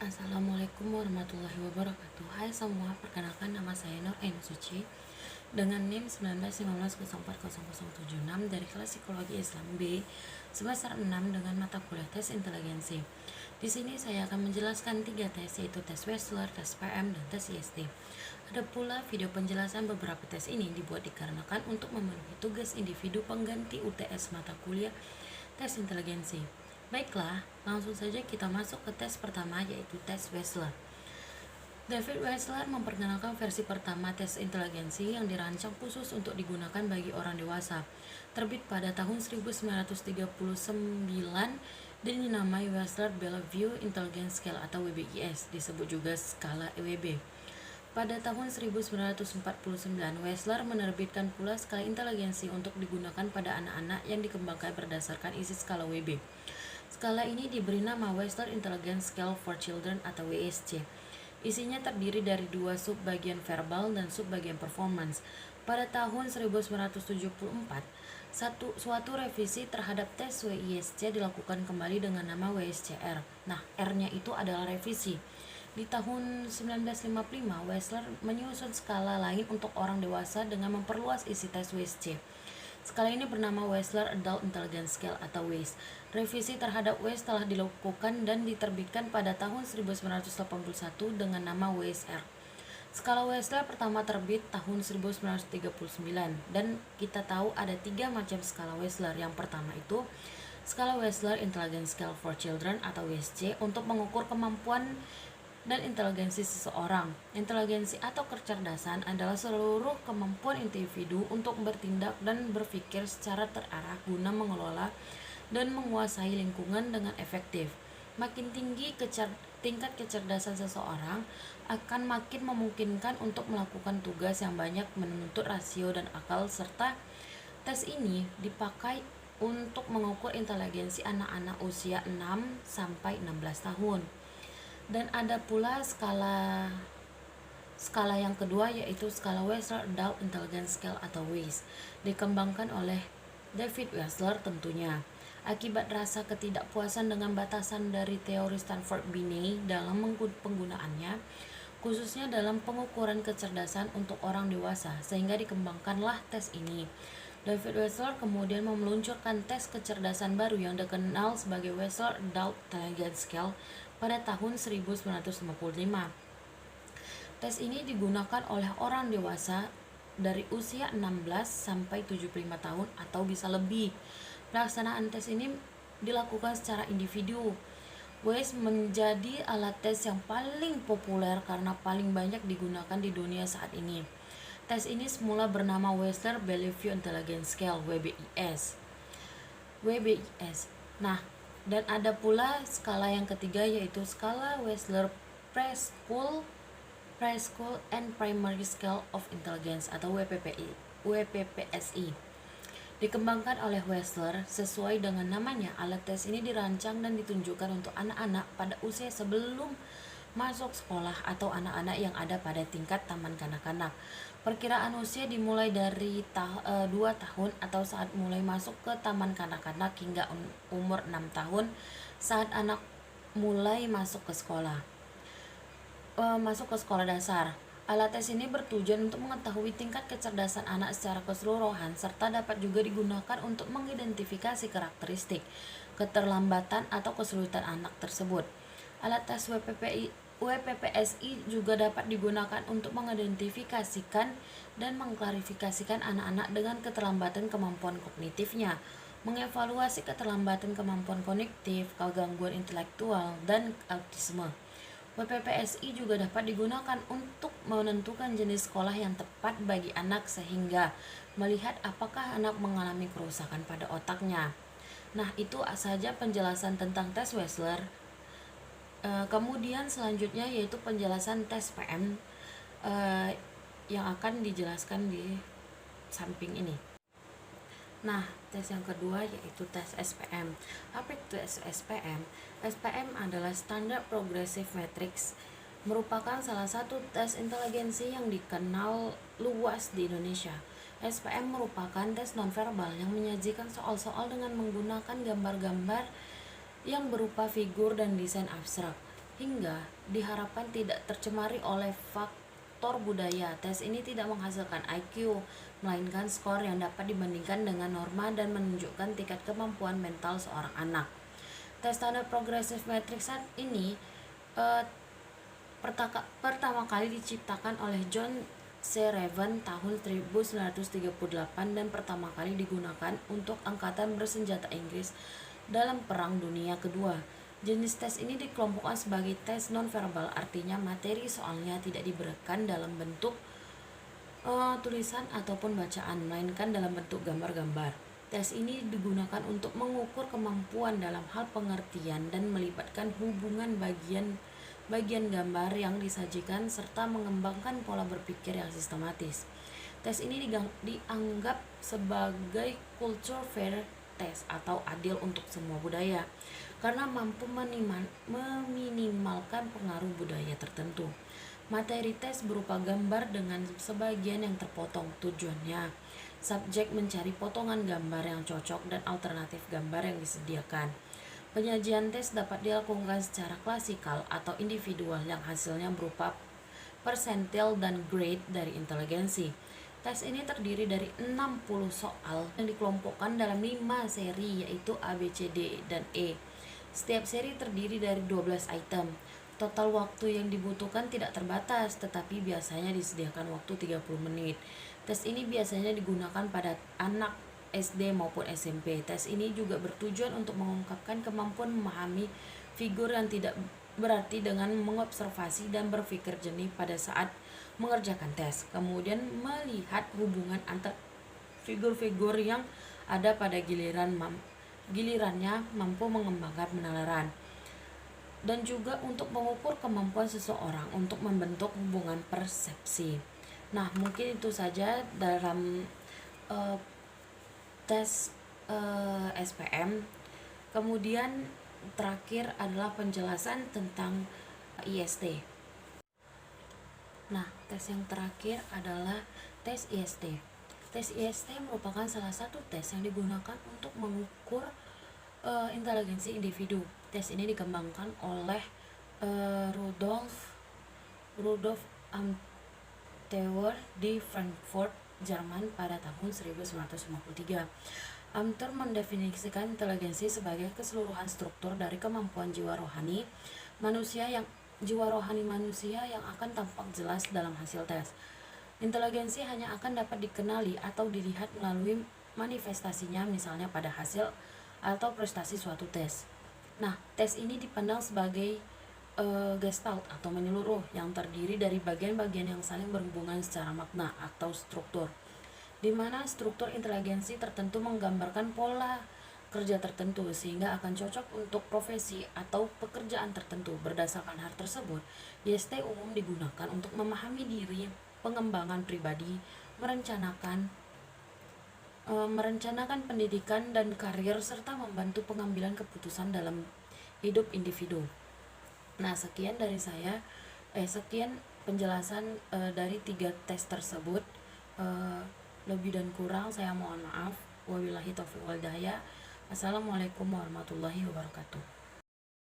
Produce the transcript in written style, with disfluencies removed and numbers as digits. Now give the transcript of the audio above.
Assalamualaikum warahmatullahi wabarakatuh. Hai semua, perkenalkan nama saya Nur Ain Suci dengan NIM 1915040076 dari kelas Psikologi Islam B semester 6 dengan mata kuliah tes inteligensi. Di sini saya akan menjelaskan 3 tes, yaitu tes Wechsler, tes PM, dan tes IST. Ada pula video penjelasan beberapa tes ini dibuat dikarenakan untuk memenuhi tugas individu pengganti UTS mata kuliah tes inteligensi. Baiklah, langsung saja kita masuk ke tes pertama, yaitu tes Wechsler. David Wechsler memperkenalkan versi pertama tes inteligensi yang dirancang khusus untuk digunakan bagi orang dewasa. Terbit pada tahun 1939 dan dinamai Wechsler-Bellevue Intelligence Scale atau WBIS, disebut juga skala EWB. Pada tahun 1949, Wechsler menerbitkan pula skala inteligensi untuk digunakan pada anak-anak yang dikembangkan berdasarkan isi skala WB. Skala ini diberi nama Wechsler Intelligence Scale for Children atau WSC. Isinya terdiri dari 2 subbagian verbal dan subbagian performance. Pada tahun 1974, suatu revisi terhadap tes WISC dilakukan kembali dengan nama WSCR. Nah, R-nya itu adalah revisi. Di tahun 1955, Wechsler menyusun skala lain untuk orang dewasa dengan memperluas isi tes WSC. Skala ini bernama Wechsler Adult Intelligence Scale atau WAIS. Revisi terhadap WAIS telah dilakukan dan diterbitkan pada tahun 1981 dengan nama WAIS-R. Skala Wechsler pertama terbit tahun 1939 dan kita tahu ada 3 macam skala Wechsler. Yang pertama itu skala Wechsler Intelligence Scale for Children atau WSC untuk mengukur kemampuan dan inteligensi seseorang. Inteligensi atau kecerdasan adalah seluruh kemampuan individu untuk bertindak dan berpikir secara terarah guna mengelola dan menguasai lingkungan dengan efektif. Makin tinggi tingkat kecerdasan seseorang, akan makin memungkinkan untuk melakukan tugas yang banyak menuntut rasio dan akal, serta tes ini dipakai untuk mengukur inteligensi anak-anak usia 6 sampai 16 tahun. Dan ada pula skala yang kedua, yaitu skala Wechsler Adult Intelligence Scale atau WAIS, dikembangkan oleh David Wechsler tentunya. Akibat rasa ketidakpuasan dengan batasan dari teori Stanford Binet dalam penggunaannya, khususnya dalam pengukuran kecerdasan untuk orang dewasa, sehingga dikembangkanlah tes ini. David Wechsler kemudian meluncurkan tes kecerdasan baru yang dikenal sebagai Wechsler Adult Intelligence Scale pada tahun 1955. Tes ini digunakan oleh orang dewasa dari usia 16 sampai 75 tahun atau bisa lebih. Pelaksanaan tes ini dilakukan secara individu. WAIS menjadi alat tes yang paling populer karena paling banyak digunakan di dunia saat ini. Tes ini semula bernama Wechsler-Bellevue Intelligence Scale (WBIS). Nah, dan ada pula skala yang ketiga, yaitu skala Wechsler Preschool and Primary Scale of Intelligence atau WPPSI. Dikembangkan oleh Wechsler sesuai dengan namanya. Alat tes ini dirancang dan ditunjukkan untuk anak-anak pada usia sebelum masuk sekolah atau anak-anak yang ada pada tingkat taman kanak-kanak. Perkiraan usia dimulai dari 2 tahun atau saat mulai masuk ke taman kanak-kanak hingga umur 6 tahun saat anak mulai masuk ke sekolah dasar. Alat tes ini bertujuan untuk mengetahui tingkat kecerdasan anak secara keseluruhan serta dapat juga digunakan untuk mengidentifikasi karakteristik, keterlambatan atau kesulitan anak tersebut. Alat tes WPPSI juga dapat digunakan untuk mengidentifikasikan dan mengklarifikasikan anak-anak dengan keterlambatan kemampuan kognitifnya, mengevaluasi keterlambatan kemampuan kognitif, kegangguan intelektual, dan autisme. WPPSI juga dapat digunakan untuk menentukan jenis sekolah yang tepat bagi anak sehingga melihat apakah anak mengalami kerusakan pada otaknya. Nah, itu saja penjelasan tentang tes Wechsler. Kemudian selanjutnya yaitu penjelasan tes PM yang akan dijelaskan di samping ini. Nah, tes yang kedua yaitu tes SPM. Apa itu tes SPM? SPM adalah Standard Progressive Matrix, merupakan salah satu tes inteligensi yang dikenal luas di Indonesia. SPM merupakan tes nonverbal yang menyajikan soal-soal dengan menggunakan gambar-gambar yang berupa figur dan desain abstrak. hingga diharapkan tidak tercemari oleh faktor budaya. Tes ini tidak menghasilkan IQ, melainkan skor yang dapat dibandingkan dengan norma dan menunjukkan tingkat kemampuan mental seorang anak. Tes standar progressive matrix saat ini pertama kali diciptakan oleh John C. Raven tahun 1938 dan pertama kali digunakan untuk angkatan bersenjata Inggris dalam Perang Dunia Kedua. Jenis tes ini dikelompokkan sebagai tes nonverbal, artinya materi soalnya tidak diberikan dalam bentuk tulisan ataupun bacaan, melainkan dalam bentuk gambar-gambar. Tes ini digunakan untuk mengukur kemampuan dalam hal pengertian dan melibatkan hubungan bagian gambar yang disajikan serta mengembangkan pola berpikir yang sistematis. Tes ini dianggap sebagai culture fair test atau adil untuk semua budaya karena mampu meminimalkan pengaruh budaya tertentu. Materi tes berupa gambar dengan sebagian yang terpotong. Tujuannya, subjek mencari potongan gambar yang cocok dan alternatif gambar yang disediakan. Penyajian tes dapat dilakukan secara klasikal atau individual yang hasilnya berupa persentil dan grade dari inteligensi. Tes ini terdiri dari 60 soal yang dikelompokkan dalam 5 seri, yaitu A, B, C, D, dan E. Setiap seri terdiri dari 12 item. Total waktu yang dibutuhkan tidak terbatas, tetapi biasanya disediakan waktu 30 menit. Tes ini biasanya digunakan pada anak SD maupun SMP. Tes ini juga bertujuan untuk mengungkapkan kemampuan memahami figur yang tidak berarti dengan mengobservasi dan berpikir jernih pada saat mengerjakan tes. Kemudian melihat hubungan antar figur-figur yang ada pada gilirannya mampu mengembangkan penalaran. Dan juga untuk mengukur kemampuan seseorang untuk membentuk hubungan persepsi. Nah, mungkin itu saja dalam tes SPM. Kemudian terakhir adalah penjelasan tentang IST. Nah, tes yang terakhir adalah tes IST. Tes IST merupakan salah satu tes yang digunakan untuk mengukur inteligensi individu. Tes ini dikembangkan oleh Rudolf Amthor di Frankfurt, Jerman pada tahun 1953. Amthor mendefinisikan inteligensi sebagai keseluruhan struktur dari kemampuan jiwa rohani manusia yang akan tampak jelas dalam hasil tes. Inteligensi hanya akan dapat dikenali atau dilihat melalui manifestasinya, misalnya pada hasil atau prestasi suatu tes. Nah, tes ini dipandang sebagai gestalt atau menyeluruh yang terdiri dari bagian-bagian yang saling berhubungan secara makna atau struktur, di mana struktur inteligensi tertentu menggambarkan pola kerja tertentu sehingga akan cocok untuk profesi atau pekerjaan tertentu. Berdasarkan hal tersebut, IST umum digunakan untuk memahami diri, pengembangan pribadi, merencanakan pendidikan dan karir, serta membantu pengambilan keputusan dalam hidup individu. Nah, sekian penjelasan dari 3 tes tersebut. Lebih dan kurang saya mohon maaf. Wabillahi taufiq wal hidayah. Assalamualaikum warahmatullahi wabarakatuh.